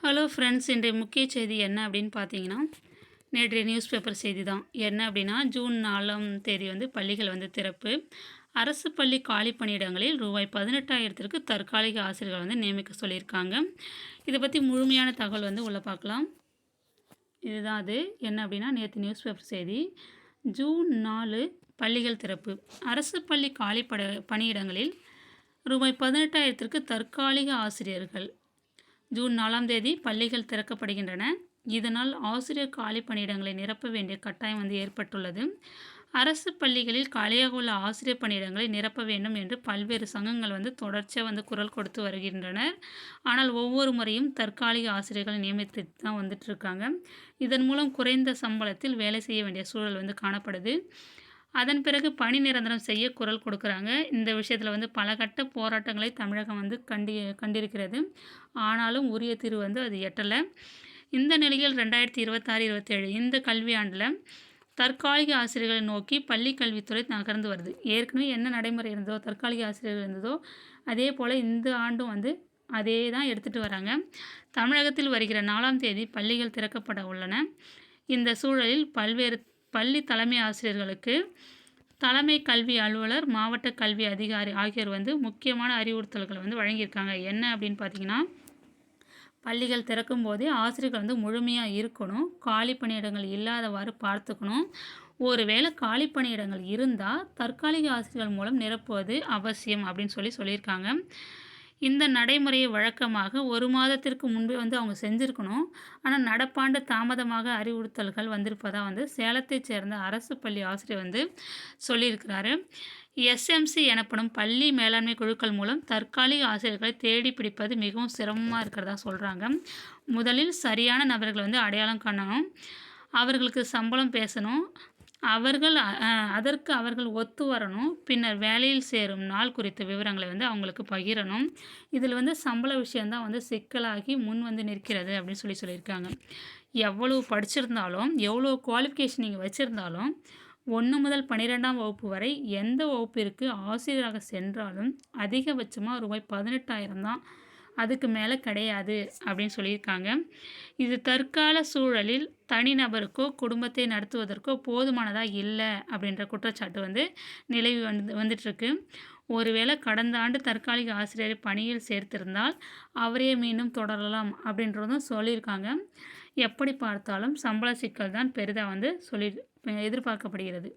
Hello friends, இன்றைய முக்கிய செய்தி என்ன அப்படின்னு பார்த்தீங்கன்னா, நேற்றைய நியூஸ் பேப்பர் செய்தி தான். என்ன அப்படின்னா, ஜூன் 4ஆம் தேதி வந்து பள்ளிகள் வந்து திறப்பு. அரசு பள்ளி காலி பணியிடங்களில் ரூபாய் 18,000க்கு தற்காலிக ஆசிரியர்கள் வந்து நியமிக்க சொல்லியிருக்காங்க. இதை பற்றி முழுமையான தகவல் வந்து உள்ள பார்க்கலாம். இதுதான் அது. என்ன அப்படின்னா, நேற்று நியூஸ் பேப்பர் செய்தி. ஜூன் 4 பள்ளிகள் திறப்பு. அரசு பள்ளி காலி பணியிடங்களில் ரூபாய் 18,000க்கு தற்காலிக ஆசிரியர்கள். ஜூன் 4ஆம் தேதி பள்ளிகள் திறக்கப்படுகின்றன. இதனால் ஆசிரியர் காலி பணியிடங்களை நிரப்ப வேண்டிய கட்டாயம் வந்து ஏற்பட்டுள்ளது. அரசு பள்ளிகளில் காலியாக உள்ள ஆசிரியர் பணியிடங்களை நிரப்ப வேண்டும் என்று பல்வேறு சங்கங்கள் வந்து தொடர்ச்சியாக வந்து குரல் கொடுத்து வருகின்றனர். ஆனால் ஒவ்வொரு முறையும் தற்காலிக ஆசிரியர்கள் நியமித்து தான் வந்துட்டு இருக்காங்க. இதன் மூலம் குறைந்த சம்பளத்தில் வேலை செய்ய வேண்டிய சூழல் வந்து காணப்படுது. அதன் பிறகு பணி நிரந்தரம் செய்ய குரல் கொடுக்குறாங்க. இந்த விஷயத்தில் வந்து பல கட்ட போராட்டங்களை தமிழகம் வந்து கண்டிருக்கிறது. ஆனாலும் உரிய தீர்வு வந்து அது எட்டலை. இந்த நிலையில் 2026-27 இந்த கல்வியாண்டில் தற்காலிக ஆசிரியர்களை நோக்கி பள்ளி கல்வித்துறை நகர்ந்து வருது. ஏற்கனவே என்ன நடைமுறை இருந்ததோ, தற்காலிக ஆசிரியர்கள் இருந்ததோ, அதே போல் இந்த ஆண்டும் வந்து அதே தான் எடுத்துகிட்டு வராங்க. தமிழகத்தில் வருகிற 4ஆம் தேதி பள்ளிகள் திறக்கப்பட உள்ளன. இந்த சூழலில் பல்வேறு பள்ளி தலைமை ஆசிரியர்களுக்கு தலைமை கல்வி அலுவலர், மாவட்ட கல்வி அதிகாரி ஆகியோர் வந்து முக்கியமான அறிவுறுத்தல்களை வந்து வழங்கியிருக்காங்க. என்ன அப்படின்னு பார்த்தீங்கன்னா, பள்ளிகள் திறக்கும் போதே ஆசிரியர்கள் வந்து முழுமையாக இருக்கணும். காலி பணியிடங்கள் இல்லாதவாறு பார்த்துக்கணும். ஒருவேளை காலி பணியிடங்கள் இருந்தால் தற்காலிக ஆசிரியர்கள் மூலம் நிரப்புவது அவசியம் அப்படின்னு சொல்லியிருக்காங்க. இந்த நடைமுறையை வழக்கமாக 1 மாதத்திற்கு முன்பே வந்து அவங்க செஞ்சுருக்கணும். ஆனால் நடப்பாண்டு தாமதமாக அறிவுறுத்தல்கள் வந்திருப்பதாக வந்து சேலத்தைச் சேர்ந்த அரசு பள்ளி ஆசிரியர் வந்து சொல்லியிருக்கிறாரு. எஸ்எம்சி எனப்படும் பள்ளி மேலாண்மை குழுக்கள் மூலம் தற்காலிக ஆசிரியர்களை தேடி பிடிப்பது மிகவும் சிரமமாக இருக்கிறதா சொல்கிறாங்க. முதலில் சரியான நபர்களை வந்து அடையாளம் காணணும். அவர்களுக்கு சம்பளம் பேசணும். அதற்கு அவர்கள் ஒத்து வரணும். பின்னர் வேலையில் சேரும் நாள் குறித்த விவரங்களை வந்து அவங்களுக்கு பகிரணும். இதில் வந்து சம்பள விஷயந்தான் வந்து சிக்கலாகி முன் வந்து நிற்கிறது அப்படின்னு சொல்லியிருக்காங்க. எவ்வளவு படிச்சிருந்தாலும், எவ்வளோ குவாலிஃபிகேஷன் நீங்கள் வச்சுருந்தாலும், 1 முதல் 12ஆம் வகுப்பு வரை எந்த வகுப்பிற்கு ஆசிரியராக சென்றாலும் அதிகபட்சமாக ரூபாய் 18,000 தான். அதுக்கு மேலே கிடையாது அப்படின்னு சொல்லியிருக்காங்க. இது தற்கால சூழலில் தனிநபருக்கோ குடும்பத்தை நடத்துவதற்கோ போதுமானதாக இல்லை அப்படின்ற குற்றச்சாட்டு வந்து நிலவி வந்துட்டுருக்கு. ஒருவேளை கடந்த ஆண்டு தற்காலிக ஆசிரியரை பணியில் சேர்த்திருந்தால் அவரே மீண்டும் தொடரலாம் அப்படின்றதும் சொல்லியிருக்காங்க. எப்படி பார்த்தாலும் சம்பள சிக்கல் தான் பெரிதாக வந்து எதிர்பார்க்கப்படுகிறது.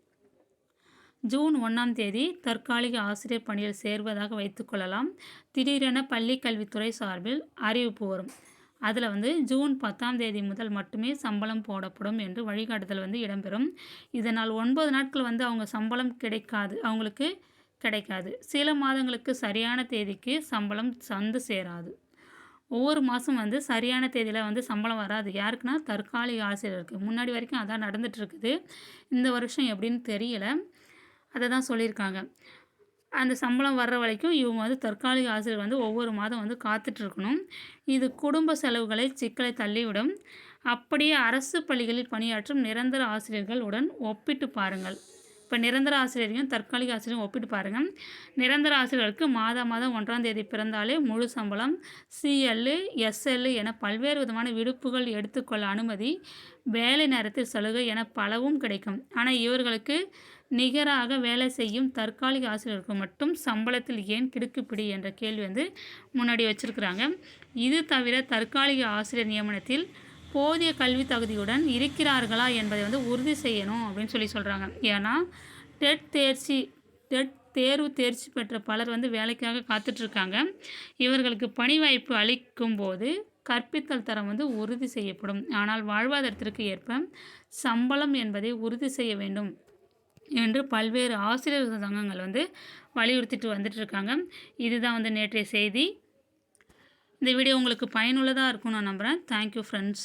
ஜூன் 1ஆம் தேதி தற்காலிக ஆசிரியர் பணியில் சேர்வதாக வைத்துக்கொள்ளலாம். திடீரென பள்ளி கல்வித்துறை சார்பில் அறிவிப்பு வரும். அதில் வந்து ஜூன் 10ஆம் தேதி முதல் மட்டுமே சம்பளம் போடப்படும் என்று வழிகாட்டுதல் வந்து இடம்பெறும். இதனால் 9 நாட்கள் வந்து அவங்க சம்பளம் அவங்களுக்கு கிடைக்காது. சில மாதங்களுக்கு சரியான தேதிக்கு சம்பளம் வந்து சேராது. ஒவ்வொரு மாதம் வந்து சரியான தேதியில் வந்து சம்பளம் வராது. யாருக்குன்னா தற்காலிக ஆசிரியருக்கு. முன்னாடி வரைக்கும் அதான் நடந்துகிட்ருக்குது. இந்த வருஷம் எப்படின்னு தெரியலை. அதை தான் சொல்லியிருக்காங்க. அந்த சம்பளம் வர்ற வரைக்கும் இவங்க வந்து தற்காலிக ஆசிரியர் வந்து ஒவ்வொரு மாதம் வந்து காத்துட்ருக்கணும். இது குடும்ப செலவுகளை சிக்கலை தள்ளிவிடும். அப்படியே அரசு பள்ளிகளில் பணியாற்றும் நிரந்தர ஆசிரியர்கள் உடன் ஒப்பிட்டு பாருங்கள். இப்போ நிரந்தர ஆசிரியரையும் தற்காலிக ஆசிரியரையும் ஒப்பிட்டு பாருங்கள். நிரந்தர ஆசிரியர்களுக்கு மாதம் 1ஆம் தேதி பிறந்தாலே முழு சம்பளம், சிஎல், எஸ்எல் என பல்வேறு விதமான விடுப்புகள் எடுத்துக்கொள்ள அனுமதி, வேலை நேரத்தில் சலுகை என பலவும் கிடைக்கும். ஆனால் இவர்களுக்கு நிகராக வேலை செய்யும் தற்காலிக ஆசிரியருக்கு மட்டும் சம்பளத்தில் ஏன் கிடுக்குப்பிடி என்ற கேள்வி வந்து முன்னாடி வச்சுருக்குறாங்க. இது தவிர தற்காலிக ஆசிரியர் நியமனத்தில் போதிய கல்வி தகுதியுடன் இருக்கிறார்களா என்பதை வந்து உறுதி செய்யணும் அப்படின்னு சொல்கிறாங்க. ஏன்னா டெட் தேர்வு தேர்ச்சி பெற்ற பலர் வந்து வேலைக்காக காத்துட்ருக்காங்க. இவர்களுக்கு பணி வாய்ப்பு அளிக்கும் போது கற்பித்தல் தரம் வந்து உறுதி செய்யப்படும். ஆனால் வாழ்வாதாரத்திற்கு ஏற்ப சம்பளம் என்பதை உறுதி செய்ய வேண்டும் என்று பல்வேறு ஆசிரியர் சங்கங்கள் வந்து வலியுறுத்திட்டு வந்துட்டுருக்காங்க. இதுதான் வந்து நேற்றைய செய்தி. இந்த வீடியோ உங்களுக்கு பயனுள்ளதாக இருக்கும்னு நான் நம்புகிறேன். Thank you friends.